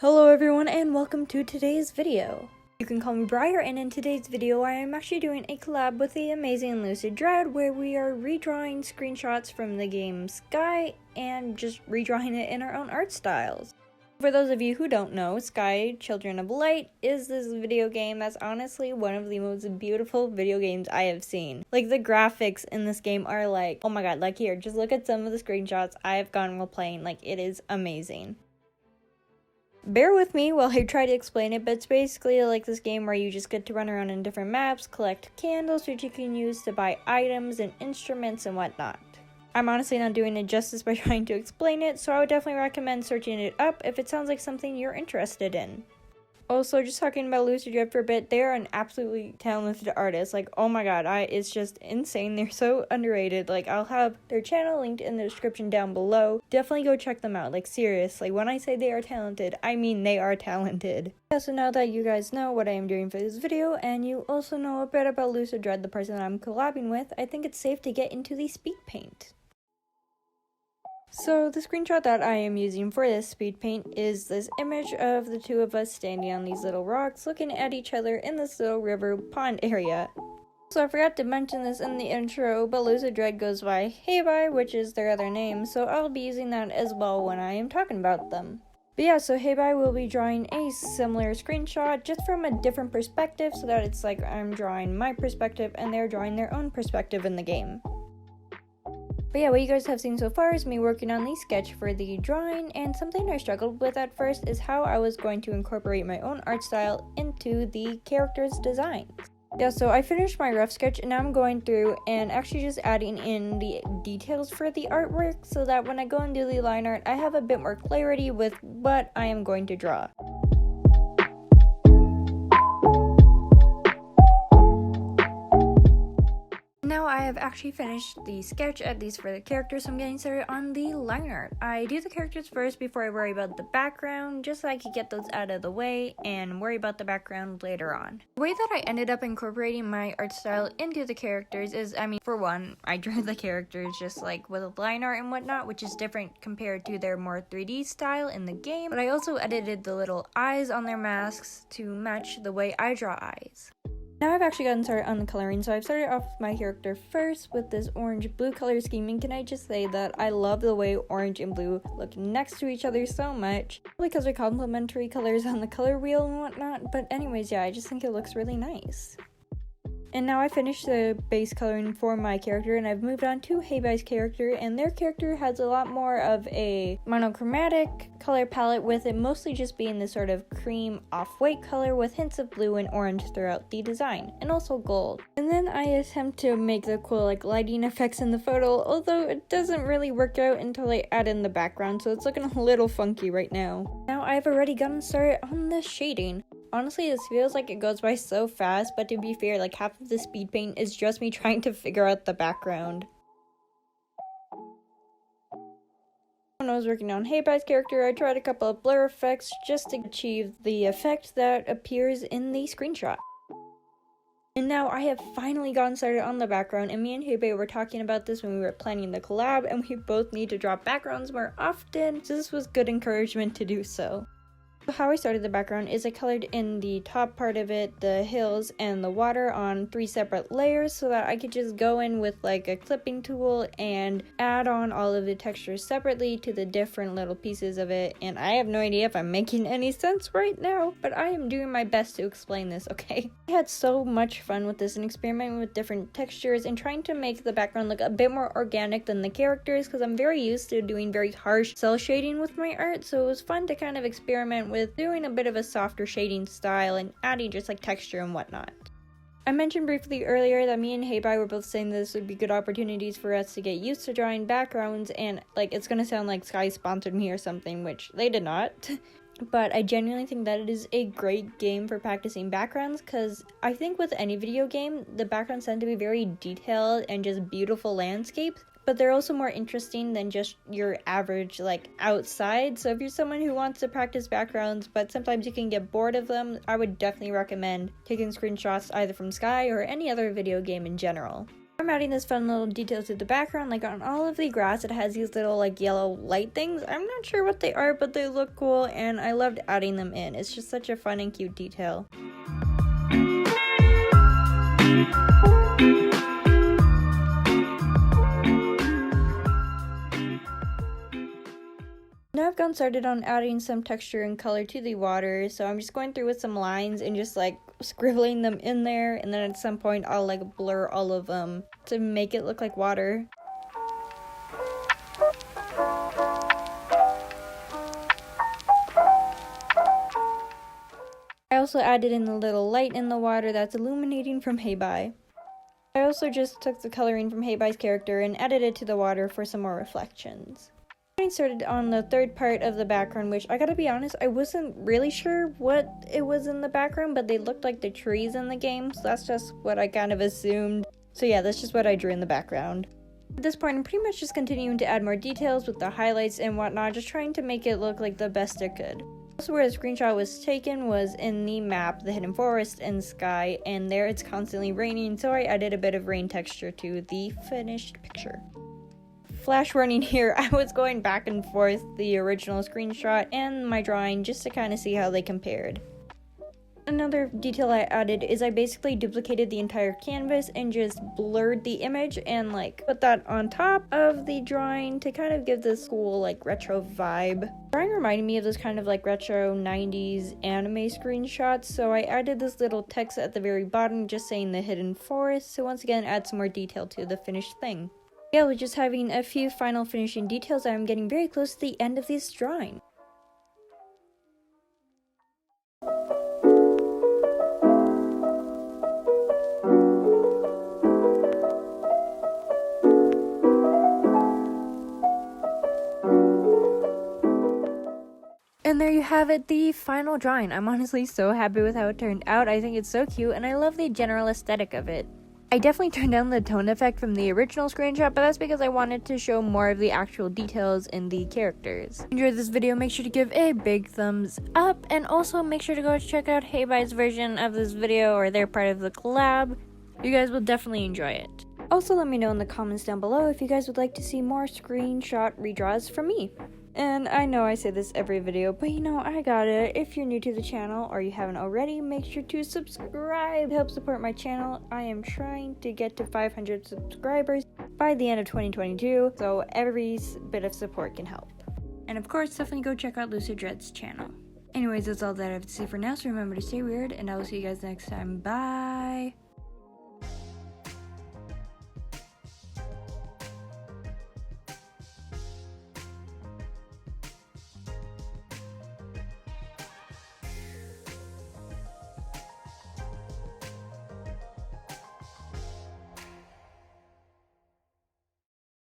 Hello everyone and welcome to today's video. You can call me Bryer, and in today's video I am actually doing a collab with the amazing LucidDread where we are redrawing screenshots from the game Sky and just redrawing it in our own art styles. For those of you who don't know, Sky Children of Light is this video game that's honestly one of the most beautiful video games I have seen. Like, the graphics in this game are like, oh my god, like here, just look at some of the screenshots I have gotten while playing, like it is amazing. Bear with me while I try to explain it, but it's basically like this game where you just get to run around in different maps, collect candles which you can use to buy items and instruments and whatnot. I'm honestly not doing it justice by trying to explain it, so I would definitely recommend searching it up if it sounds like something you're interested in. Also, just talking about LucidDread for a bit, they are an absolutely talented artist. Like, oh my god, it's just insane. They're so underrated. Like, I'll have their channel linked in the description down below. Definitely go check them out. Like, seriously, when I say they are talented, I mean they are talented. Yeah, so now that you guys know what I am doing for this video, and you also know a bit about LucidDread, the person that I'm collabing with, I think it's safe to get into the speed paint. So the screenshot that I am using for this speed paint is this image of the two of us standing on these little rocks looking at each other in this little river pond area. So I forgot to mention this in the intro, but LucidDread goes by hehe, which is their other name, so I'll be using that as well when I am talking about them. But yeah, so hehe will be drawing a similar screenshot just from a different perspective, so that it's like I'm drawing my perspective and they're drawing their own perspective in the game. But yeah, what you guys have seen so far is me working on the sketch for the drawing, and something I struggled with at first is how I was going to incorporate my own art style into the character's designs. Yeah, so I finished my rough sketch and now I'm going through and actually just adding in the details for the artwork so that when I go and do the line art, I have a bit more clarity with what I am going to draw. Now I have actually finished the sketch, at least for the characters, so I'm getting started on the line art. I do the characters first before I worry about the background, just so I could get those out of the way and worry about the background later on. The way that I ended up incorporating my art style into the characters is, for one, I drew the characters just like with line art and whatnot, which is different compared to their more 3D style in the game, but I also edited the little eyes on their masks to match the way I draw eyes. Now I've actually gotten started on the coloring, so I've started off with my character first with this orange-blue color scheme, and can I just say that I love the way orange and blue look next to each other so much, because they're complementary colors on the color wheel and whatnot, but anyways, yeah, I just think it looks really nice. And now I finished the base coloring for my character, and I've moved on to hehe's character, and their character has a lot more of a monochromatic color palette, with it mostly just being this sort of cream off-white color with hints of blue and orange throughout the design, and also gold. And then I attempt to make the cool lighting effects in the photo, although it doesn't really work out until I add in the background, so it's looking a little funky right now. Now I've already gotten started on the shading. Honestly, this feels like it goes by so fast, but to be fair, half of the speed paint is just me trying to figure out the background. When I was working on hehe's character, I tried a couple of blur effects just to achieve the effect that appears in the screenshot. And now I have finally gotten started on the background, and me and hehe were talking about this when we were planning the collab, and we both need to draw backgrounds more often, so this was good encouragement to do so. How I started the background is I colored in the top part of it, the hills, and the water on 3 separate layers so that I could just go in with a clipping tool and add on all of the textures separately to the different little pieces of it. And I have no idea if I'm making any sense right now, but I am doing my best to explain this, okay? I had so much fun with this and experimenting with different textures and trying to make the background look a bit more organic than the characters, because I'm very used to doing very harsh cell shading with my art, so it was fun to kind of experiment with doing a bit of a softer shading style and adding just texture and whatnot. I mentioned briefly earlier that me and hehe were both saying this would be good opportunities for us to get used to drawing backgrounds, and it's gonna sound like Sky sponsored me or something, which they did not. But I genuinely think that it is a great game for practicing backgrounds, because I think with any video game, the backgrounds tend to be very detailed and just beautiful landscapes, but they're also more interesting than just your average outside. So if you're someone who wants to practice backgrounds but sometimes you can get bored of them, I would definitely recommend taking screenshots either from Sky or any other video game in general. I'm adding this fun little detail to the background, like on all of the grass it has these little like yellow light things. I'm not sure what they are, but they look cool and I loved adding them in. It's just such a fun and cute detail. Now I've gotten started on adding some texture and color to the water, so I'm just going through with some lines and just like scribbling them in there, and then at some point I'll like blur all of them to make it look like water. I also added in the little light in the water that's illuminating from hehe. I also just took the coloring from hehe's character and added it to the water for some more reflections. Getting started on the third part of the background, which I gotta be honest, I wasn't really sure what it was in the background, but they looked like the trees in the game, so that's just what I kind of assumed. So yeah, that's just what I drew in the background. At this point, I'm pretty much just continuing to add more details with the highlights and whatnot, just trying to make it look like the best it could. Also, where the screenshot was taken was in the map, the hidden forest and sky, and there it's constantly raining, so I added a bit of rain texture to the finished picture. Flash warning here, I was going back and forth the original screenshot and my drawing just to kind of see how they compared. Another detail I added is I basically duplicated the entire canvas and just blurred the image and like put that on top of the drawing to kind of give this cool like retro vibe. The drawing reminded me of this kind of like retro 90s anime screenshots, so I added this little text at the very bottom just saying the hidden forest, so once again add some more detail to the finished thing. Yeah, with just having a few final finishing details, I'm getting very close to the end of this drawing. And there you have it, the final drawing. I'm honestly so happy with how it turned out. I think it's so cute and I love the general aesthetic of it. I definitely turned down the tone effect from the original screenshot, but that's because I wanted to show more of the actual details in the characters. If you enjoyed this video, make sure to give a big thumbs up, and also make sure to go check out hehe's version of this video, or their part of the collab. You guys will definitely enjoy it. Also, let me know in the comments down below if you guys would like to see more screenshot redraws from me. And I know I say this every video, but you know, I got it. If you're new to the channel or you haven't already, make sure to subscribe to help support my channel. I am trying to get to 500 subscribers by the end of 2022, so every bit of support can help. And of course, definitely go check out LucidDread's channel. Anyways, that's all that I have to say for now, so remember to stay weird, and I will see you guys next time. Bye!